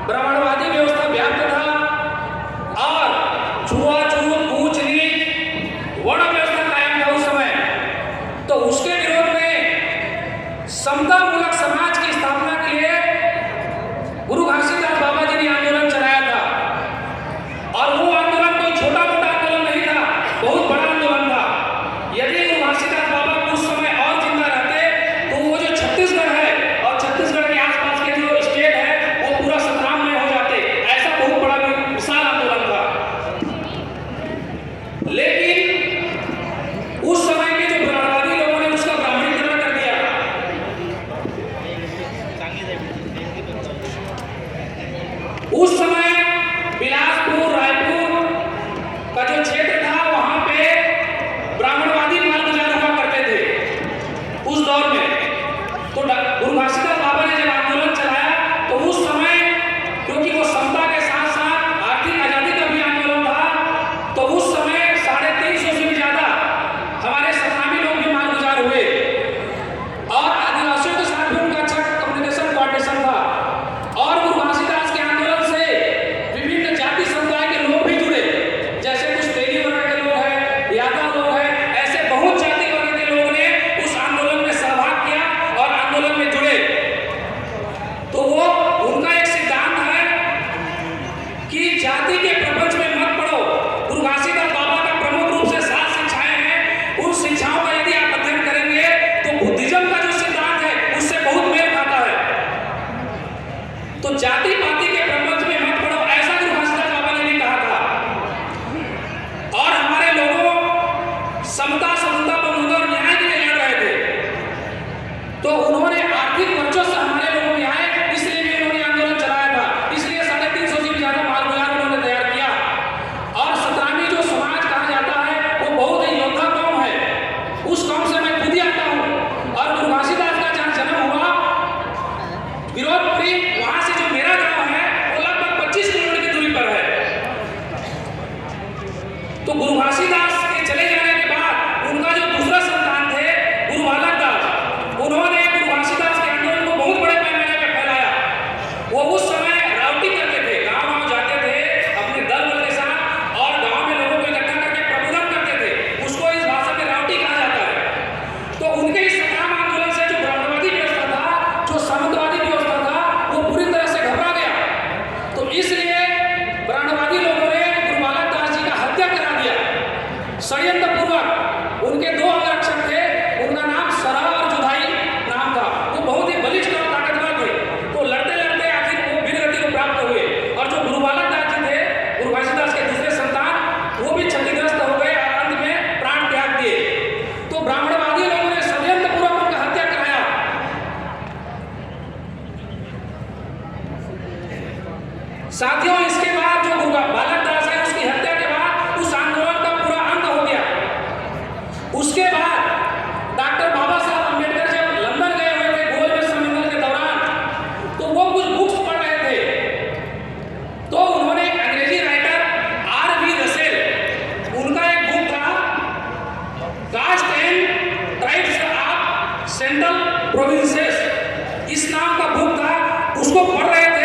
ब्राह्मणवादी व्यवस्था व्याप्त था और छुआछूत, ऊंच नीच, वर्ण व्यवस्था कायम था उस समय। तो उसके विरोध में समतामूलक समाज की स्थापना के लिए गुरु घासीदास बाबा जी ने आंदोलन चलाया था। और वो आंदोलन कोई छोटा मोटा आंदोलन नहीं था, बहुत बड़ा आंदोलन था। यदि गुरु घासीदास बाबा उस समय और जिंदा रहते तो वो जो छत्तीसगढ़ है और छत्तीसगढ़ के आसपास के जो स्टेट है वो पूरा संग्राम में हो जाते। ऐसा बहुत बड़ा विशाल आंदोलन था। लेकिन उस समय के जो ब्राह्मणवादी लोगों ने उसका ब्राह्मणीकरण कर दिया। उस समय बिलासपुर, रायपुर का जो क्षेत्र था वहां पे ब्राह्मणवादी माल गुजार हुआ करते थे उस दौर में। तो गुरु घासीदास बाबा ने जब आंदोलन चलाया तो उस समय, क्योंकि वो समता के साथ साथ आर्थिक आजादी का भी आंदोलन था, तो उस समय 350 से भी ज्यादा हमारे सतनामी लोग भी माल गुजार हुए और आदिवासियों के साथ भी उनका अच्छा कम्युनिकेशन कोऑर्डिनेशन था। और गुरु घासीदास के आंदोलन से विभिन्न जाति समुदाय के लोग भी जुड़े, जैसे कुछ तेली वर्ग के लोग हैं, यादव लोग हैं, ऐसे बहुत जाति वर्ग के लोग ने उस आंदोलन में सहभाग किया और आंदोलन में जुड़े। तो वो उनका एक सिद्धांत है कि जाति के प्रपंच में मत पड़ो। गुरु घासीदास बाबा का प्रमुख रूप से 7 शिक्षाएं हैं। उन शिक्षाओं का यदि आप अध्ययन करेंगे तो बुद्धिज्म का जो सिद्धांत है उससे बहुत मेल खाता है। तो जाति पाति के प्रपंच में मत पड़ो, ऐसा गुरु घासीदास बाबा ने भी कहा था। और हमारे लोगों समता, समानता, बंधुता और न्याय के लिए लड़ रहे थे। तो उन्होंने आर्थिक वर्चस्व हमारे लोगों में आए, इसलिए भी उन्होंने आंदोलन चलाया था। इसलिए 350 से भी ज्यादा माल गुजार उन्होंने तैयार किया। और सतनामी जो समाज कहा जाता है वो बहुत ही योद्धा कौम है। उस कौम से मैं खुद ही आता हूँ। और गुरु घासीदास का जहाँ जन्म हुआ विरोधपुरी, वहां से जो मेरा गांव है वो लगभग 25 किलोमीटर की दूरी पर है। तो गुरु घासीदास के चले जाने के बाद उनका जो दूसरा संतान थे गुरु बालक दास, उन्होंने गुरु घासीदास के आंदोलन को बहुत बड़े पैमाने पर फैलाया। वो उस समय राउटिंग करते थे, गांव-गांव जाते थे अपने दल बल के साथ और गांव में लोगों को इकट्ठा करके प्रबोधन करते थे। उसको इस भाषा में राउटिंग कहा जाता है। तो उनके इस संग्राम आंदोलन से जो ब्राह्मणवादी व्यवस्था था, जो सामंतवादी व्यवस्था था, वो पूरी तरह से घबरा गया। तो इसलिए ब्राह्मणवादी लोगों ने गुरु बालक दास जी का हत्या करा दिया षड्यंत्र पूर्वक। उनके 2 अंगरक्षक थे, उनका नाम सरह और जुधाई नाम था। वो बहुत ही बलिष्ठ और ताकतवर थे। तो लड़ते लड़ते आखिर वो वीरगति को प्राप्त हुए। और जो गुरु बालक दास जी थे, गुरु घासीदास के दूसरे संतान, वो भी क्षतिग्रस्त हो गए और अंत में प्राण त्याग दिए। तो ब्राह्मणवादी लोगों ने षड्यंत्र पूर्वक उनका हत्या कराया। साथियों, इसके बाद जो गुरु बालक दास है उसकी हत्या के बाद उस आंदोलन का पूरा अंत हो गया। उसके बाद डॉक्टर बाबा साहब अम्बेडकर जब लंदन गए हुए थे गोलमेज सम्मेलन के दौरान, तो वो कुछ बुक्स पढ़ रहे थे। तो उन्होंने अंग्रेजी राइटर R.V. रसेल, उनका एक बुक था caste and tribes of central provinces, इस नाम का बुक था, उसको पढ़ रहे थे।